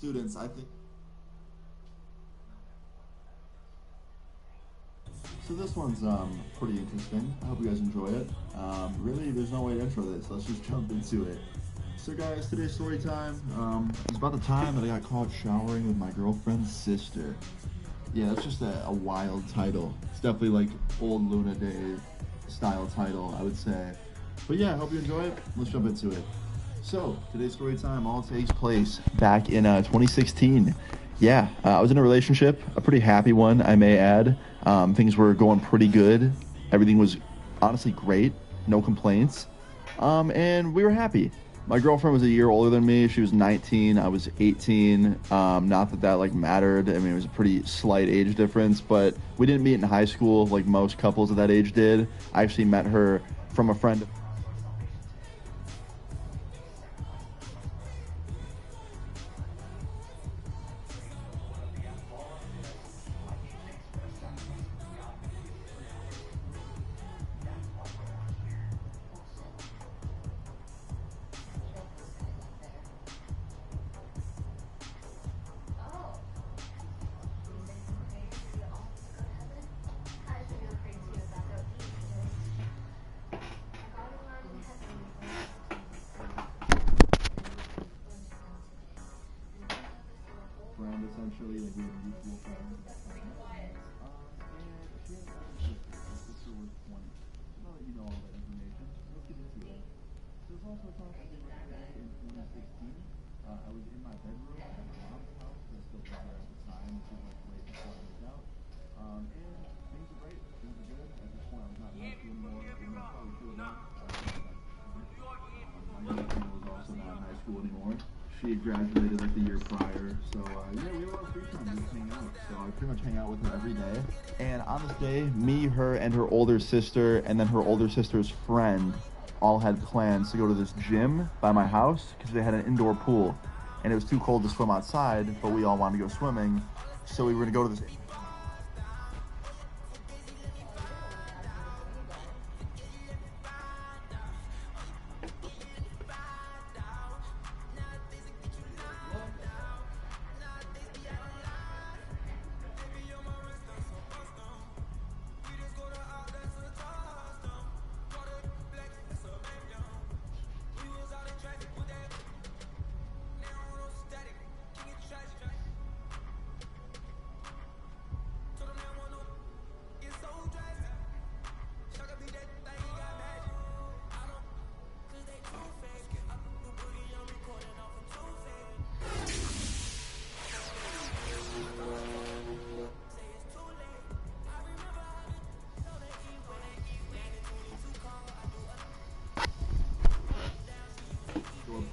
students, I think. So this one's pretty interesting. I hope you guys enjoy it. Really, there's no way to intro this. Let's just jump into it. So guys, today's story time. It's about the time that I got caught showering with my girlfriend's sister. Yeah, that's just a wild title. It's definitely like old Luna Day style title, I would say. But yeah, I hope you enjoy it. Let's jump into it. So today's story time all takes place back in 2016. Yeah, I was in a relationship, a pretty happy one, I may add. Things were going pretty good. Everything was honestly great, no complaints. And we were happy. My girlfriend was a year older than me. She was 19, I was 18. Not that like mattered. I mean, it was a pretty slight age difference, but we didn't meet in high school like most couples of that age did. I actually met her from a friend. Essentially, like we have a mutual friend. And she had a sister. Her sister was 20. I'll let you know all that information. Let's get into it. There's also a time I did in 2016. I was in my bedroom at my mom's house. I still lived there at the time. This was like right before I moved out. And things were great. Things were good. At this point, I was not in high school anymore. Even though I probably should have. My girlfriend was also not in high school anymore. She had graduated like the year prior, so yeah, we had a lot of free time to just hang out. So I pretty much hang out with her every day. And on this day, me, her, and her older sister, and then her older sister's friend, all had plans to go to this gym by my house because they had an indoor pool, and it was too cold to swim outside, but we all wanted to go swimming, so we were gonna go to this.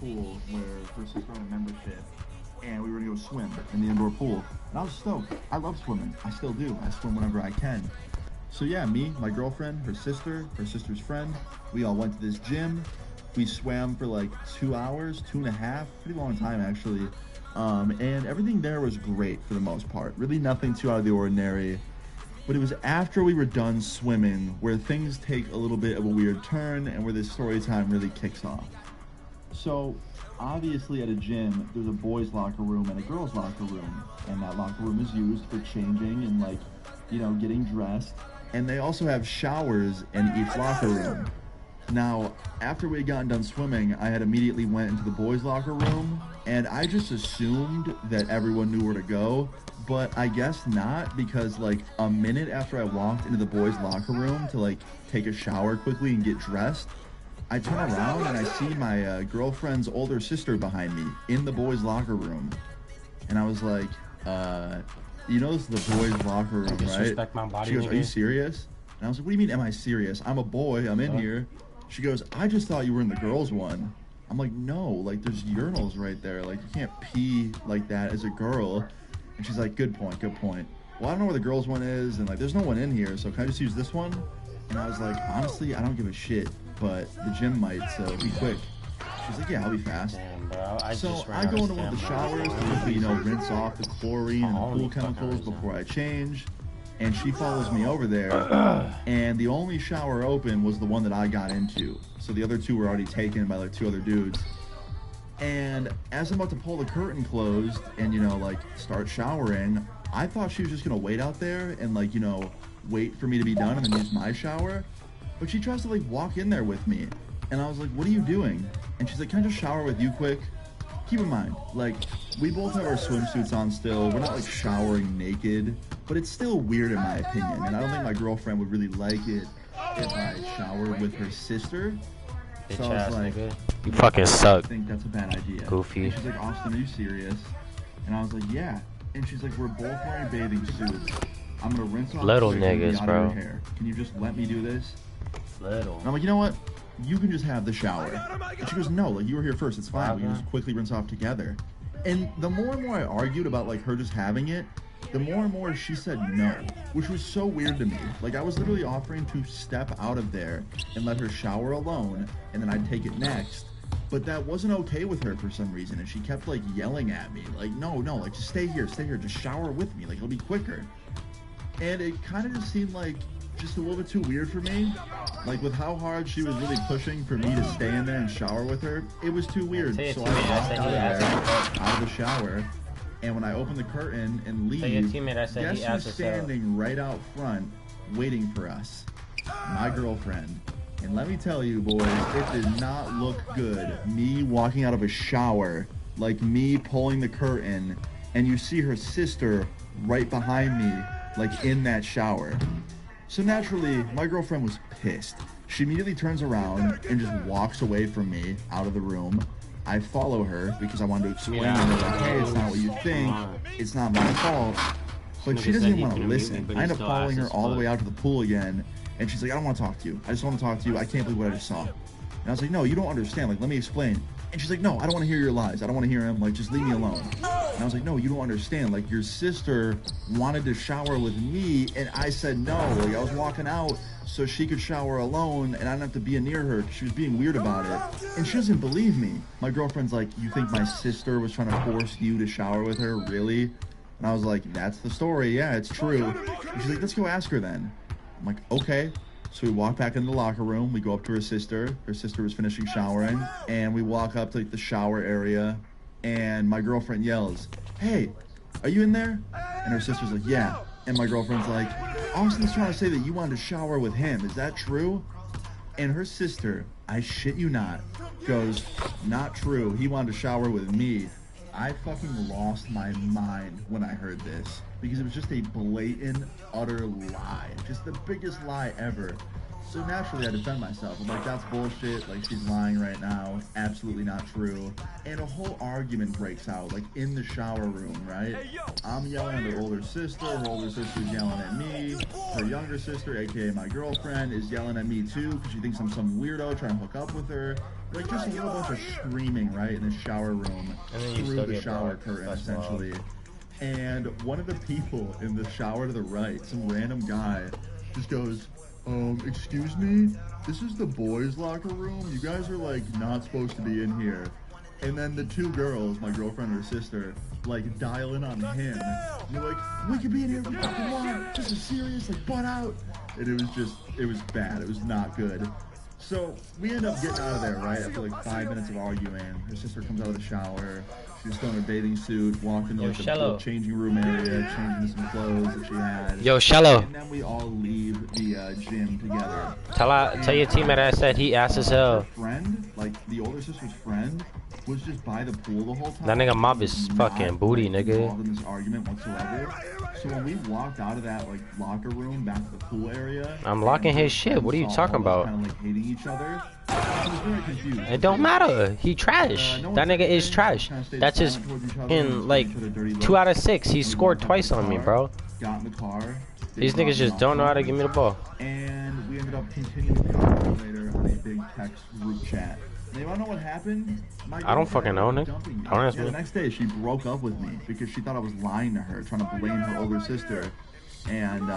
Pool where her sister had a membership, and we were gonna go swim in the indoor pool, and I was stoked. I love swimming. I still do. I swim whenever I can. So yeah, me, my girlfriend, her sister's friend, we all went to this gym. We swam for like 2 hours, 2.5, pretty long time actually. And everything there was great for the most part. Really nothing too out of the ordinary. But it was after we were done swimming where things take a little bit of a weird turn and where this story time really kicks off. So, obviously at a gym, there's a boys' locker room and a girls' locker room. And that locker room is used for changing and like, you know, getting dressed. And they also have showers in each locker room. Now, after we had gotten done swimming, I had immediately went into the boys' locker room. And I just assumed that everyone knew where to go. But I guess not, because like a minute after I walked into the boys' locker room to like take a shower quickly and get dressed, I turn around and I see my girlfriend's older sister behind me in the boys' locker room. And I was like, you know this is the boys' locker room, right? She goes, are you serious? And I was like, what do you mean, am I serious? I'm a boy, I'm in here. She goes, I just thought you were in the girls' one. I'm like, no, like there's urinals right there. Like you can't pee like that as a girl. And she's like, good point, good point. Well, I don't know where the girls' one is, and like there's no one in here, so can I just use this one? And I was like, honestly, I don't give a shit, but the gym might, so be quick. She's like, yeah, I'll be fast. So I go into one of the showers to quickly, you know, rinse off the chlorine and the pool chemicals before I change. And she follows me over there, and the only shower open was the one that I got into. So the other two were already taken by like 2 other dudes. And as I'm about to pull the curtain closed and, you know, like, start showering, I thought she was just gonna wait out there and, like, you know, wait for me to be done and then use my shower. But she tries to, like, walk in there with me. And I was like, what are you doing? And she's like, can I just shower with you quick? Keep in mind, like, we both have our swimsuits on still. We're not, like, showering naked. But it's still weird in my opinion. And I don't think my girlfriend would really like it if I showered with her sister. So I was like, nigga. You fucking suck. I think that's a bad idea. Goofy. And she's like, Austin, are you serious? And I was like, yeah. And she's like, we're both wearing bathing suits. I'm gonna rinse off Little the niggas, out bro. of your hair. Can you just let me do this? Little. And I'm like, you know what? You can just have the shower. And she goes, no, like, you were here first. It's fine. We can just quickly rinse off together. And the more and more I argued about, like, her just having it, the more and more she said no, which was so weird to me. Like, I was literally offering to step out of there and let her shower alone, and then I'd take it next. But that wasn't okay with her for some reason, and she kept, like, yelling at me. Like, no, like, just stay here, just shower with me. Like, it'll be quicker. And it kind of just seemed like just a little bit too weird for me. Like, with how hard she was really pushing for me to stay in there and shower with her, it was too weird. So I walked out of there, out of the shower. And when I open the curtain and leave, guess who's standing right out front waiting for us? My girlfriend. And let me tell you, boys, it did not look good. Me walking out of a shower, like me pulling the curtain, and you see her sister right behind me, like in that shower. So naturally, my girlfriend was pissed. She immediately turns around and just walks away from me out of the room. I follow her because I wanted to explain to her, like, hey, it's not what you think. It's not my fault. But she doesn't even want to listen. I end up following her all the way out to the pool again. And she's like, I don't want to talk to you. I just want to talk to you. I can't believe what I just saw. And I was like, no, you don't understand. Like, let me explain. And she's like, no, I don't want to hear your lies. I don't want to hear him. Like, just leave me alone. And I was like, no, you don't understand. Like, your sister wanted to shower with me, and I said no. Like, I was walking out so she could shower alone, and I didn't have to be near her. She was being weird about it. And she doesn't believe me. My girlfriend's like, you think my sister was trying to force you to shower with her? Really? And I was like, that's the story. Yeah, it's true. And she's like, let's go ask her then. I'm like, okay. So we walk back into the locker room. We go up to her sister. Her sister was finishing showering. And we walk up to, like, the shower area. And my girlfriend yells, hey, are you in there? And her sister's like, yeah. And my girlfriend's like, Austin's trying to say that you wanted to shower with him. Is that true? And her sister, I shit you not, goes, not true. He wanted to shower with me. I fucking lost my mind when I heard this, because it was just a blatant, utter lie. Just the biggest lie ever. So naturally I defend myself. I'm like, that's bullshit. Like, she's lying right now. Absolutely not true. And a whole argument breaks out, like, in the shower room, right? I'm yelling at her older sister. Her older sister's yelling at me. Her younger sister, aka my girlfriend, is yelling at me too, because she thinks I'm some weirdo trying to hook up with her. Like, just a whole bunch of screaming, right, in the shower room, through the shower curtain, essentially. And one of the people in the shower to the right, some random guy, just goes, excuse me? This is the boys' locker room? You guys are, like, not supposed to be in here. And then the two girls, my girlfriend and her sister, like, dial in on him. And they're like, we could be in here if we fucking want. This is serious, like, butt out. And it was bad. It was not good. So we end up getting out of there, right, after like 5 minutes of arguing. Her sister comes out of the shower. She's still in her bathing suit, walked into like the changing room area, changing some clothes that she had. Yo, Shallow. And then we all leave the gym together. Tell your teammate I said he ass as hell. Her friend, like the older sister's friend, was just by the pool the whole time. That nigga mob is fucking booty, nigga. Involved in this argument whatsoever. So when we walked out of that like locker room back to the pool area, I'm locking his shit. What are you talking about? Kind of like hating each other. I was very confused. It don't matter. He trash. That nigga is trash. That's just in like 2 out of 6. He scored twice on me, bro. Got in the car. These niggas just don't know how to give me the ball. And we ended up continuing the conversation later on a big text group chat. And you wanna know what happened? I don't fucking know, Nick. Don't ask me. The next day, she broke up with me because she thought I was lying to her, trying to blame her older sister. and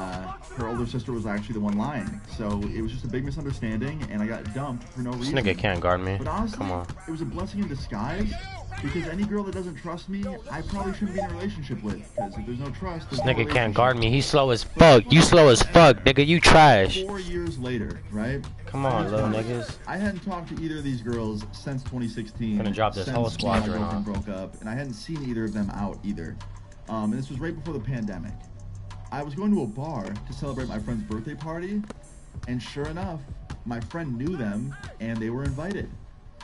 her older sister was actually the one lying. So it was just a big misunderstanding, and I got dumped for no reason. This nigga can't guard me. But honestly, come on. It was a blessing in disguise, because any girl that doesn't trust me, I probably shouldn't be in a relationship with. Because if there's no trust, this nigga can't guard me. He's slow as fuck. You slow as fuck, nigga. You trash. 4 years later, right? Come on, little niggas. I hadn't talked to either of these girls since 2016. I'm gonna drop this whole squadron off. Broke up, and I hadn't seen either of them out either. And this was right before the pandemic. I was going to a bar to celebrate my friend's birthday party, and sure enough, my friend knew them, and they were invited.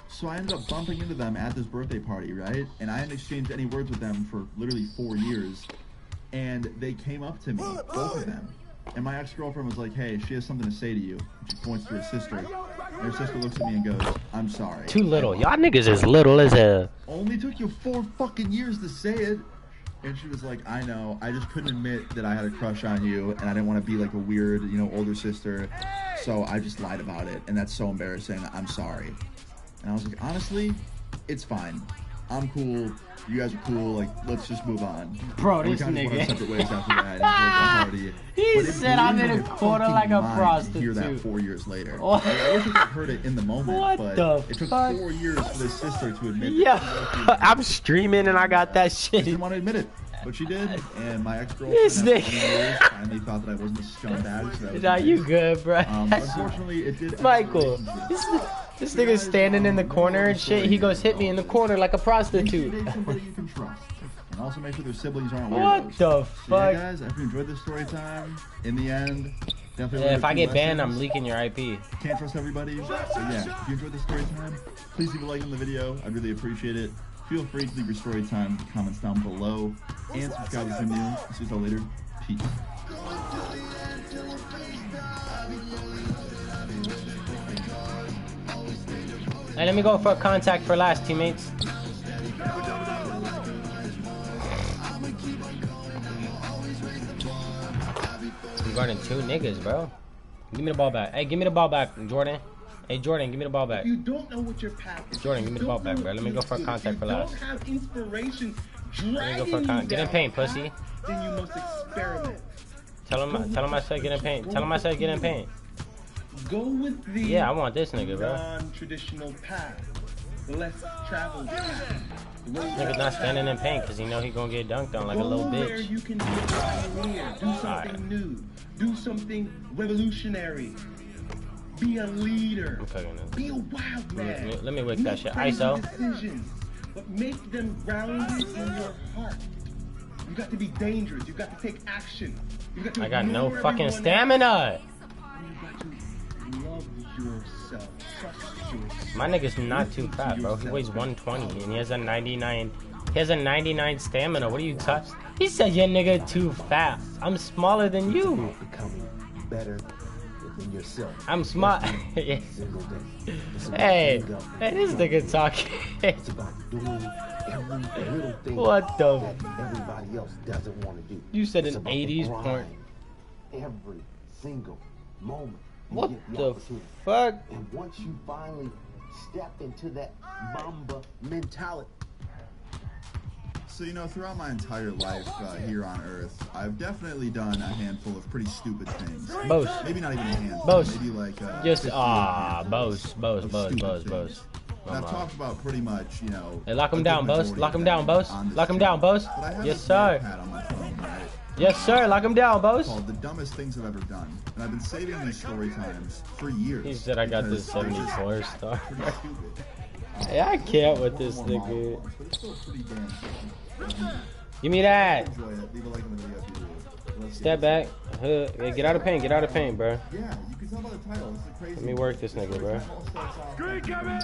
So I ended up bumping into them at this birthday party, right? And I hadn't exchanged any words with them for literally 4 years. And they came up to me, both of them. And my ex-girlfriend was like, hey, she has something to say to you. And she points to her sister. And her sister looks at me and goes, I'm sorry. Too little. Y'all niggas is little as a... Only took you 4 fucking years to say it. And she was like, I know. I just couldn't admit that I had a crush on you. And I didn't want to be like a weird, you know, older sister. So I just lied about it. And that's so embarrassing. I'm sorry. And I was like, honestly, it's fine. I'm cool. You guys are cool. Like, let's just move on. Bro, this nigga. Separate ways after that. He said I'm in a corner like a prostitute. To hear that 4 years later. Like, I wish I could have heard it in the moment. What but the it took fuck? 4 years for this sister to admit. Yeah, I'm streaming and I got that shit. She didn't want to admit it. But she did, and my ex-girlfriend finally thought that I wasn't a scumbag. So that was you good, bro. Unfortunately, it did. Michael, this nigga's standing in the corner and shit. He goes, hit me in the corner like a prostitute. Make somebody you can trust, and also make sure their siblings aren't weirdos. What the fuck? So yeah, guys, I hope you enjoyed this story time. In the end, definitely. Yeah, if I get banned, I'm leaking your IP. Can't trust everybody. So yeah, if you enjoyed this story time, please leave a like on the video. I'd really appreciate it. Feel free to leave your story time comments down below and subscribe to the new. See you all later. Peace. Hey, let me go for contact for last, teammates. I'm guarding 2 niggas, bro. Give me the ball back. Hey, give me the ball back, Jordan. Hey, Jordan, give me the ball back. You don't know what your path is. Jordan, give me the ball back, bro. Let me go for contact for last. Don't have inspiration Let me go for contact. Get in paint, pussy. Then you must experiment. Tell him I said get in paint. Tell him I said get in paint. Go with the yeah, I want this nigga, bro. Non-traditional path. Less traveled path. Nigga's not standing in paint because he know he gonna get dunked on like a little bitch. Where you can be a pioneer. Do something new. Do something revolutionary. Be a leader. Be a wild man. Let me wick that shit. ISO. Decisions, but make them grounded in your heart. You got to be dangerous. You got to take action. You got to I got no fucking stamina. You got to love yourself. Trust yourself. My nigga's not too fat, bro. He weighs 120 and he has a 99. He has a 99 stamina. What are you touching? He said your nigga too fat. I'm smaller than you. Becoming better. Yourself. I'm smart. Yeah. Hey, this nigga talking. It's about doing every little thing what the? that everybody else doesn't want to do. You said an 80s porn. Every single moment. What the fuck? And once you finally step into that Mamba mentality. So, you know, throughout my entire life here on Earth, I've definitely done a handful of pretty stupid things. Boast. Maybe not even a handful. Boast. Maybe like just boast. And I've talked about pretty much, you know. Hey, lock him down, boast. Lock him down, boast. Lock him down, boast. Yes, sir. Yes, sir. Lock him down, boast. Called the dumbest things I've ever done, and I've been saving these story times for years. He said I got this 74 star. Yeah, I can't with this nigga. Give me that. Step back. Hey, get out of paint. Get out of paint, bro. Yeah, you can tell by the title. It's crazy. Let me work this nigga, bro. Green, Kevin!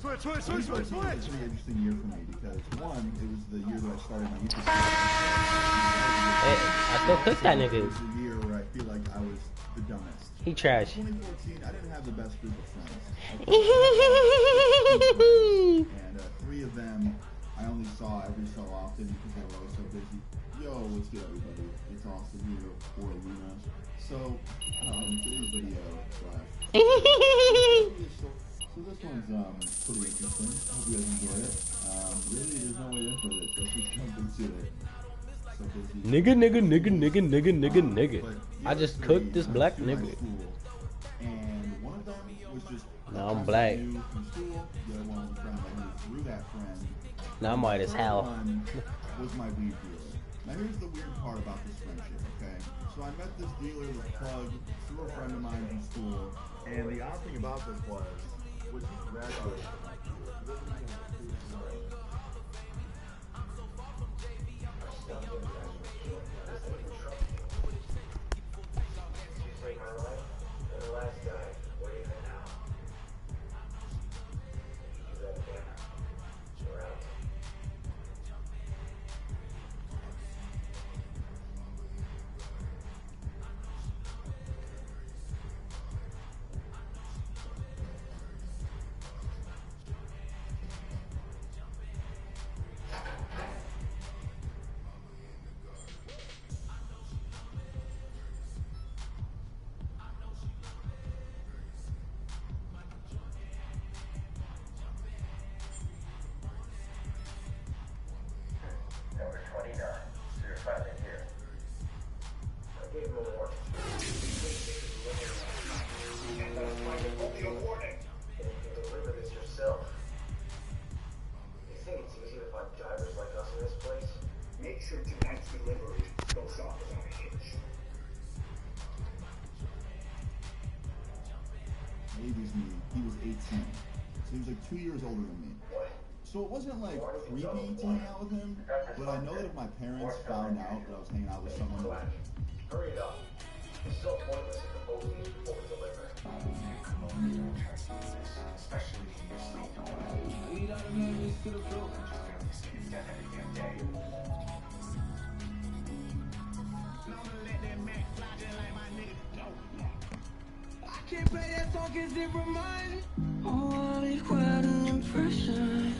Switch! It's a really interesting year for me because, one, it was the year that I started my YouTube channel. Hey, I still cook that nigga. It was the year where I feel like I was the dumbest. He trash. In 2014, I didn't have the best group of friends. And 3 of them I only saw every so often because they were always so busy. Yo, what's good, everybody? It's Austin here, or Luna. So, today's video, so this one's pretty interesting. Hope you guys enjoy it. Really, there's no way in for this. Let's just jump into it. so busy. Nigga. I just cooked this black nigga. And one of them was just now I'm black. From school. The other one was a friend that I knew through that friend. Now I'm white as hell. Was my weed dealer. Now here's the weird part about this friendship, okay? So I met this dealer, this plug, through a friend of mine from school. And the odd thing about this was he graduated. Number 29, so you're finally here. I gave him a warning. And I'm trying to hold you a warning. And you can deliver this yourself. You think it's easy to find drivers like us in this place? Make sure tonight's delivery goes off without a hitch. Babies me. He was 18. So he was like 2 years older than me. So it wasn't like creepy to hang out with him, but I know that if my parents found out that I was hanging out with someone like... Hurry it up. It's so pointless to compose these before we deliver. Especially when you're still doing. I need out of madness to the floor. I can't play that song 'cause it reminds me. Oh, I'll leave quite an impression.